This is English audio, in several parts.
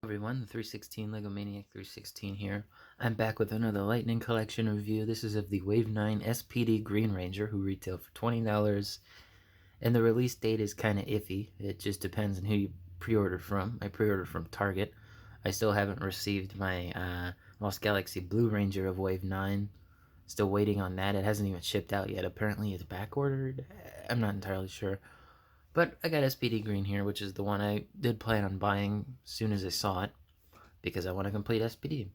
Everyone, the 316 Lego Maniac 316 here. I'm back with another Lightning Collection review. This is of the Wave 9 SPD Green Ranger, who retail for $20, and the release date is kind of iffy. It just depends on who you pre-order from. I pre-ordered from Target. I still haven't received my Lost Galaxy Blue Ranger of Wave 9. Still waiting on that. It hasn't even shipped out yet. Apparently it's back-ordered. I'm not entirely sure. But I got SPD Green here, which is the one I did plan on buying as soon as I saw it, because I want to complete SPD.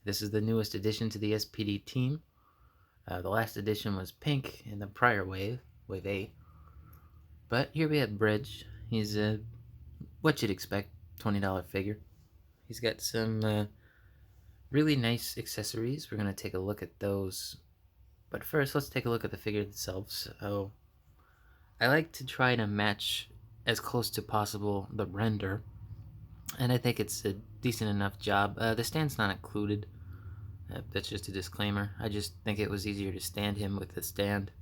This is the newest addition to the SPD team. The last edition was pink in the prior wave, Wave 8. But here we have Bridge. He's what you'd expect, $20 figure. He's got some really nice accessories. We're going to take a look at those. But first, let's take a look at the figure itself. So, I like to try to match as close to possible the render, and I think it's a decent enough job. The stand's not included. That's just a disclaimer. I just think it was easier to stand him with the stand.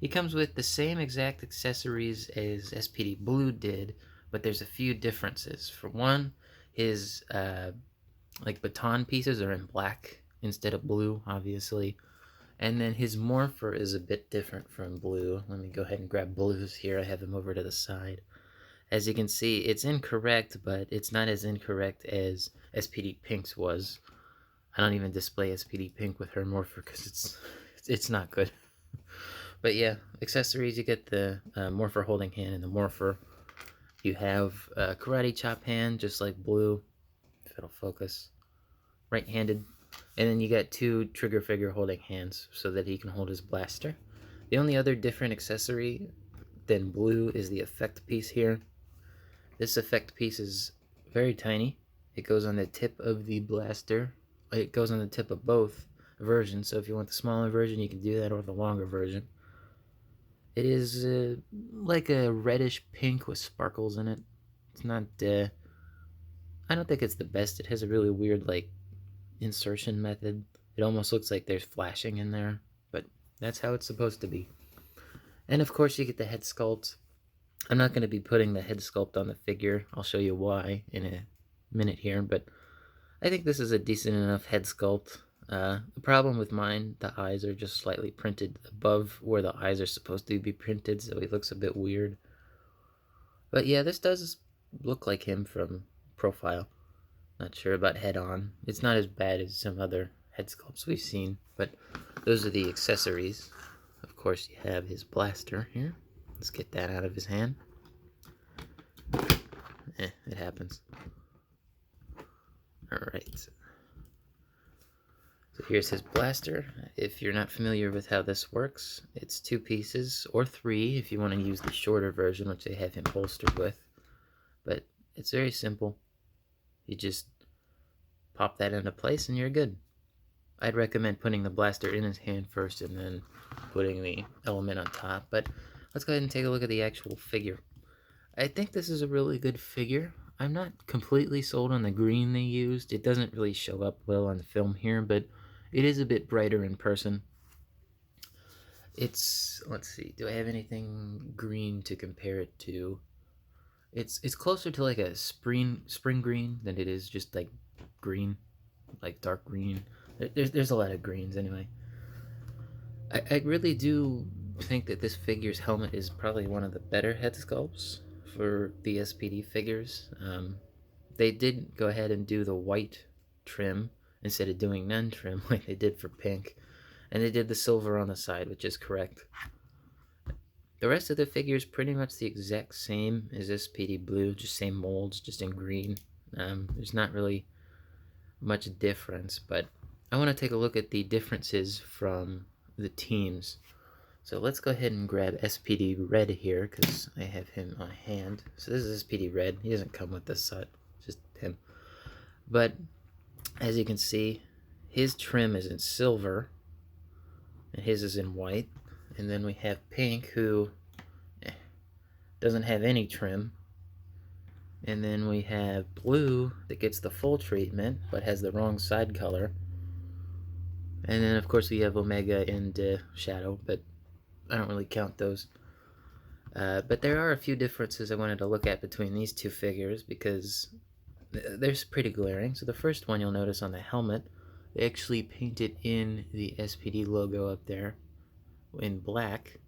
He comes with the same exact accessories as SPD Blue did, but there's a few differences. For one, his like baton pieces are in black instead of blue, obviously. And then his morpher is a bit different from blue. Let me go ahead and grab blues here. I have them over to the side. As you can see, it's incorrect, but it's not as incorrect as SPD Pink's was. I don't even display SPD Pink with her morpher because it's not good. But yeah, accessories, you get the morpher holding hand and the morpher. You have a karate chop hand, just like blue, if it'll focus. Right-handed. And then you got two trigger figure holding hands so that he can hold his blaster. The only other different accessory than blue is the effect piece here. This effect piece is very tiny. It goes on the tip of the blaster. It goes on the tip of both versions, so if you want the smaller version, you can do that, or the longer version. It is like a reddish pink with sparkles in it. It's not, I don't think it's the best. It has a really weird, like, insertion method. It almost looks like there's flashing in there, but that's how it's supposed to be. And of course you get the head sculpt. I'm not going to be putting the head sculpt on the figure. I'll show you why in a minute here, but I think this is a decent enough head sculpt. The problem with mine, the eyes are just slightly printed above where the eyes are supposed to be printed, so he looks a bit weird. But yeah, this does look like him from profile. Not sure about head on. It's not as bad as some other head sculpts we've seen, but those are the accessories. Of course, you have his blaster here. Let's get that out of his hand. It happens. Alright. So here's his blaster. If you're not familiar with how this works, it's 2 pieces, or 3 if you want to use the shorter version, which they have him holstered with. But it's very simple. You just pop that into place and you're good. I'd recommend putting the blaster in his hand first and then putting the element on top. But let's go ahead and take a look at the actual figure. I think this is a really good figure. I'm not completely sold on the green they used. It doesn't really show up well on the film here, but it is a bit brighter in person. It's, let's see, do I have anything green to compare it to? It's closer to like a spring green than it is just like green, like dark green. There's a lot of greens anyway. I really do think that this figure's helmet is probably one of the better head sculpts for the SPD figures. They did go ahead and do the white trim instead of doing none trim like they did for pink, and they did the silver on the side, which is correct. The rest of the figure is pretty much the exact same as SPD Blue, just same molds, just in green. There's not really much difference, but I want to take a look at the differences from the teams. So let's go ahead and grab SPD Red here, because I have him on hand. So this is SPD Red. He doesn't come with this set, just him. But as you can see, his trim is in silver, and his is in white. And then we have Pink, who doesn't have any trim. And then we have Blue, that gets the full treatment, but has the wrong side color. And then, of course, we have Omega and Shadow, but I don't really count those. But there are a few differences I wanted to look at between these two figures, because they're pretty glaring. So the first one you'll notice on the helmet, they actually painted in the SPD logo up there in black.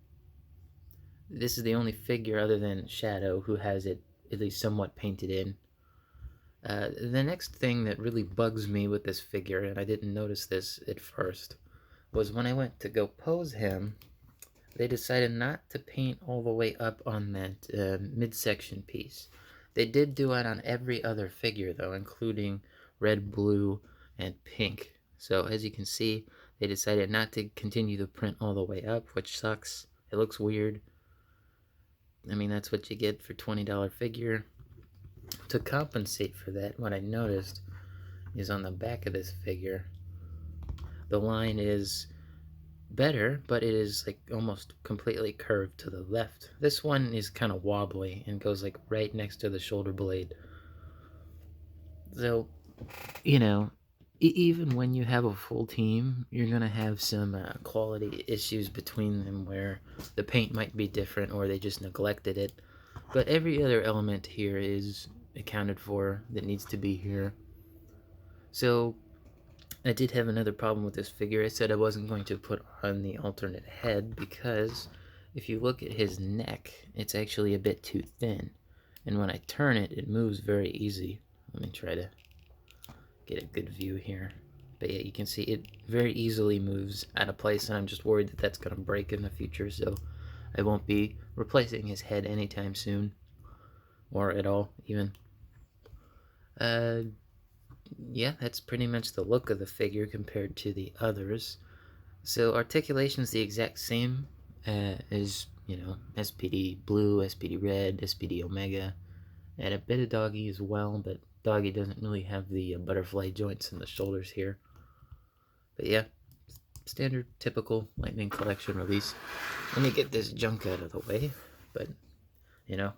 This is the only figure other than Shadow who has it at least somewhat painted in. The next thing that really bugs me with this figure, and I didn't notice this at first, was when I went to go pose him, they decided not to paint all the way up on that midsection piece. They did do it on every other figure though, including red, blue, and pink. So as you can see, they decided not to continue the print all the way up, which sucks. It looks weird. I mean, that's what you get for $20 figure. To compensate for that, what I noticed is on the back of this figure, the line is better, but it is like almost completely curved to the left. This one is kind of wobbly and goes like right next to the shoulder blade. So, you know, even when you have a full team, you're going to have some quality issues between them where the paint might be different or they just neglected it. But every other element here is accounted for that needs to be here. So I did have another problem with this figure. I said I wasn't going to put on the alternate head because if you look at his neck, it's actually a bit too thin. And when I turn it, it moves very easy. Let me try to get a good view here. But yeah, you can see it very easily moves out of place, and I'm just worried that that's going to break in the future, so I won't be replacing his head anytime soon. Or at all, even. Yeah, that's pretty much the look of the figure compared to the others. So articulation is the exact same as, you know, SPD Blue, SPD Red, SPD Omega, and a bit of Doggy as well, but Doggy doesn't really have the butterfly joints in the shoulders here. But yeah, standard, typical Lightning Collection release. Let me get this junk out of the way, but, you know,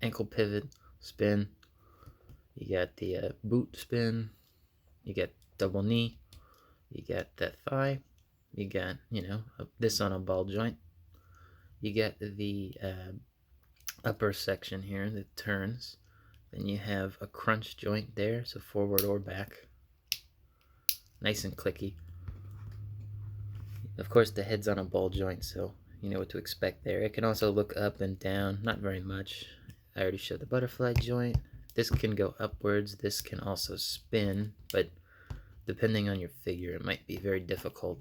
ankle pivot, spin, you got the boot spin, you got double knee, you got that thigh, you got, you know, this on a ball joint, you got the upper section here that turns, then you have a crunch joint there, so forward or back, nice and clicky. Of course the head's on a ball joint, so you know what to expect there. It can also look up and down, not very much. I already showed the butterfly joint. This can go upwards, this can also spin, but depending on your figure, it might be very difficult.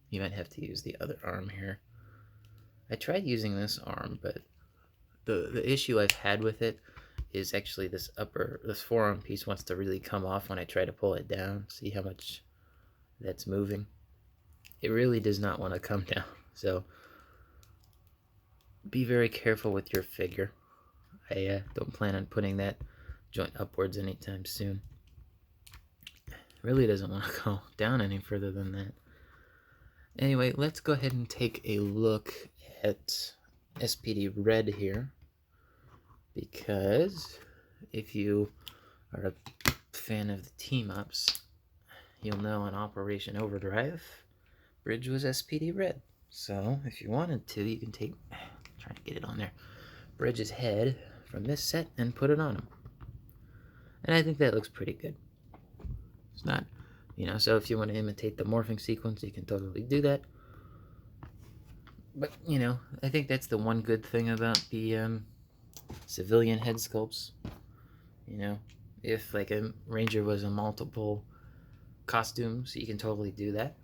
You might have to use the other arm here. I tried using this arm, but the issue I've had with it is actually this forearm piece wants to really come off when I try to pull it down. See how much that's moving? It really does not want to come down. So be very careful with your figure. I don't plan on putting that joint upwards anytime soon. It really doesn't want to go down any further than that. Anyway, let's go ahead and take a look at SPD Red here, because if you are a fan of the team-ups, you'll know in Operation Overdrive, Bridge was SPD Red. So if you wanted to, you can take, try to get it on there, Bridge's head from this set and put it on him. And I think that looks pretty good. It's not, you know, so if you want to imitate the morphing sequence, you can totally do that. But, you know, I think that's the one good thing about the civilian head sculpts. You know, if like a ranger was in multiple costumes, you can totally do that.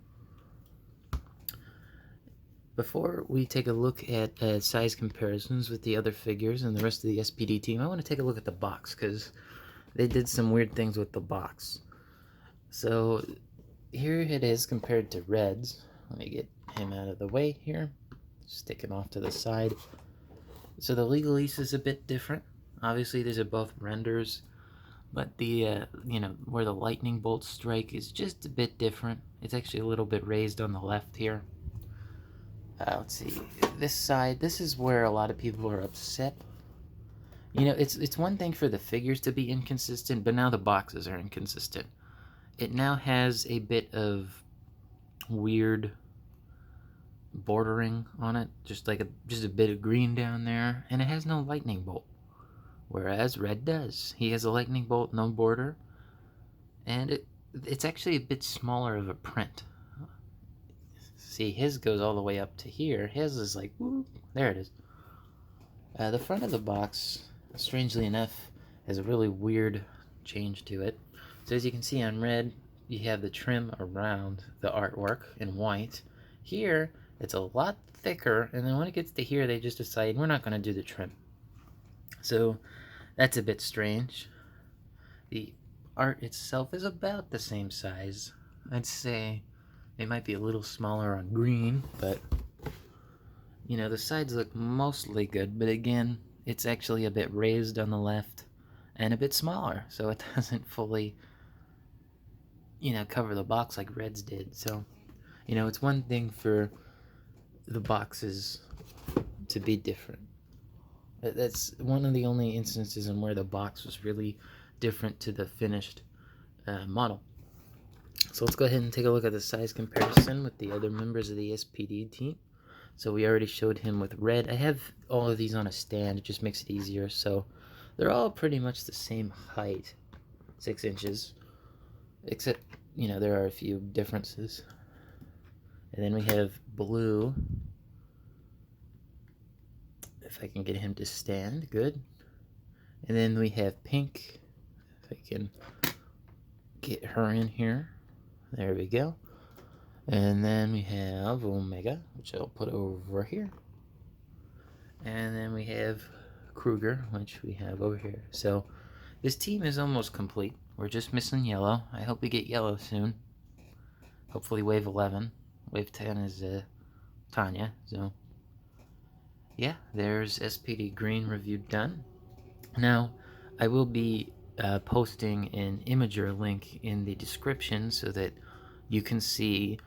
Before we take a look at size comparisons with the other figures and the rest of the SPD team, I want to take a look at the box, because they did some weird things with the box. So here it is compared to Red's. Let me get him out of the way here. Stick him off to the side. So the legalese is a bit different. Obviously these are both renders, but the you know, where the lightning bolts strike is just a bit different. It's actually a little bit raised on the left here. Let's see, this side, this is where a lot of people are upset. You know, it's one thing for the figures to be inconsistent, but now the boxes are inconsistent. It now has a bit of weird bordering on it, just like just a bit of green down there, and it has no lightning bolt. whereas red does. He has a lightning bolt, no border, and it's actually a bit smaller of a print. See, his goes all the way up to here. His is like, whoop, there it is. The front of the box, strangely enough, has a really weird change to it. So as you can see on red, you have the trim around the artwork in white. Here, it's a lot thicker, and then when it gets to here, they just decide we're not going to do the trim. So that's a bit strange. The art itself is about the same size. I'd say it might be a little smaller on green, but you know, the sides look mostly good, but again, it's actually a bit raised on the left and a bit smaller, so it doesn't fully, you know, cover the box like Reds did. So, you know, it's one thing for the boxes to be different. That's one of the only instances in where the box was really different to the finished model. So let's go ahead and take a look at the size comparison with the other members of the SPD team. So we already showed him with red. I have all of these on a stand. It just makes it easier. So they're all pretty much the same height, 6 inches, except, you know, there are a few differences. And then we have blue. If I can get him to stand, good. And then we have pink. If I can get her in here. There we go. And then we have Omega, which I'll put over here. And then we have Kruger, which we have over here. So this team is almost complete. We're just missing yellow. I hope we get yellow soon. Hopefully wave 11. Wave 10 is Tanya. So yeah, there's SPD Green review done. Now, I will be posting an Imager link in the description so that you can see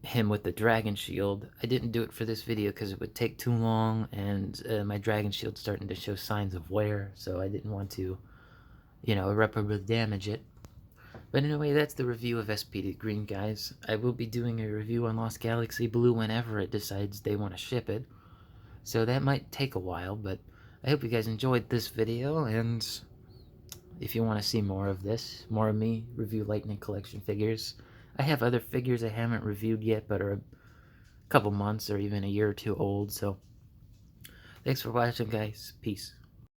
him with the dragon shield. I didn't do it for this video because it would take too long, and my dragon shield's starting to show signs of wear, so I didn't want to, you know, irreparably damage it. But anyway, that's the review of SPD Green, guys. I will be doing a review on Lost Galaxy Blue whenever it decides they want to ship it, so that might take a while, but I hope you guys enjoyed this video, and if you want to see more of this, more of me review Lightning Collection figures, I have other figures I haven't reviewed yet, but are a couple months or even a year or two old, so thanks for watching, guys. Peace.